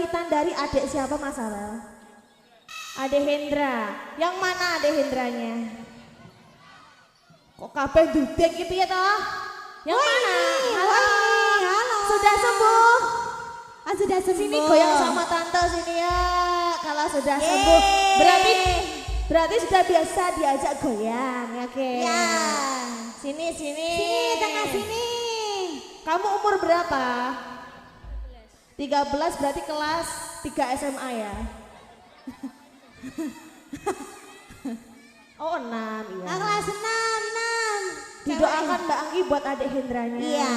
pamitan dari adik siapa Mas Arel? Adik Hendra. Yang mana adik Hendranya? Kok kabeh dudek gitu ya toh? Yang mana? Halo. Halo. Sudah sembuh? Sudah sembuh. Sini goyang sama tante sini ya. Kalau sudah sembuh, berarti sudah biasa diajak goyang ya ke? Ya. Sini. Sini, tengah sini. Kamu umur berapa? 13 berarti kelas 3 SMA ya? Oh 6 iya. Kelas 6. Didoakan Mbak Anggi buat adik Hendranya. Iya.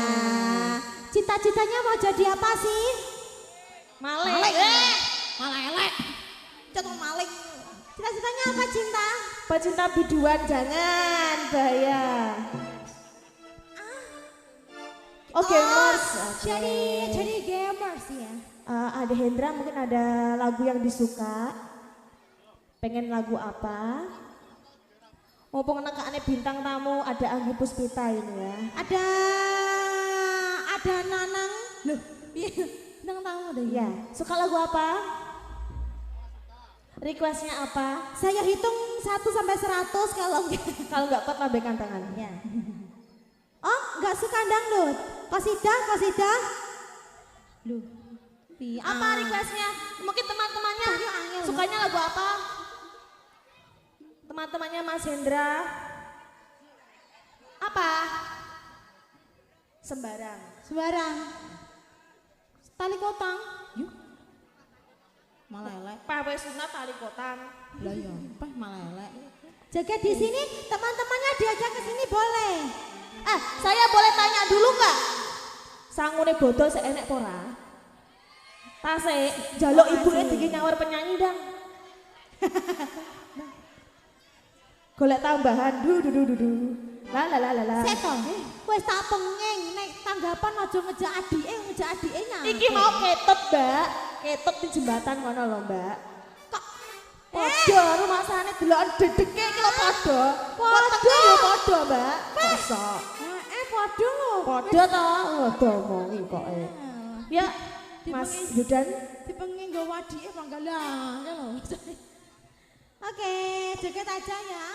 Cita-citanya mau jadi apa sih? Malek. Malek. Contoh malek. Cita-citanya apa cinta? Pecinta biduan jangan bahaya. Oh gamers. Jadi gamers ya. Adik Hendra mungkin ada lagu yang disuka. Pengen lagu apa? Mumpung nekakane bintang tamu ada Anggi Puspita ini ya. Ada Nanang. Loh, bintang tamu deh. Ya, suka lagu apa? Requestnya apa? Saya hitung 1 sampai 100 Kalau nggak kuat lambaikan tangan. ya. Oh, nggak suka dangdut. Kosidah. Loh. Apa requestnya? Mungkin teman-temannya sukanya lagu apa? Teman-temannya Mas Hendra. Apa? Sembarang. Tali kotang. Yuk. Malah elek. Pawe sunat tali kotang. Lah ya, malah elek. Jaga di sini, teman-temannya diajak ke sini boleh. Saya boleh tanya dulu nggak? Sangune bodoh seenek pora. Tase jaluk ibuke dikit nyawar penyanyi dang. Golek tambahan du. La. Seto. Wes tak pengeng nek tanggapan aja ngejak adike nyampe. Iki mau ketut, Mbak. Ketut di jembatan kono lho, Mbak. Kok padha rumasane delokan dedeke iki lho padha. Padha yo padha, Mbak. Masa? Padha lho. Padha to, padha omongi kok. Ya, Mas Yudan Dipenging nggo wadike mangga lah. Oke, joget aja ya.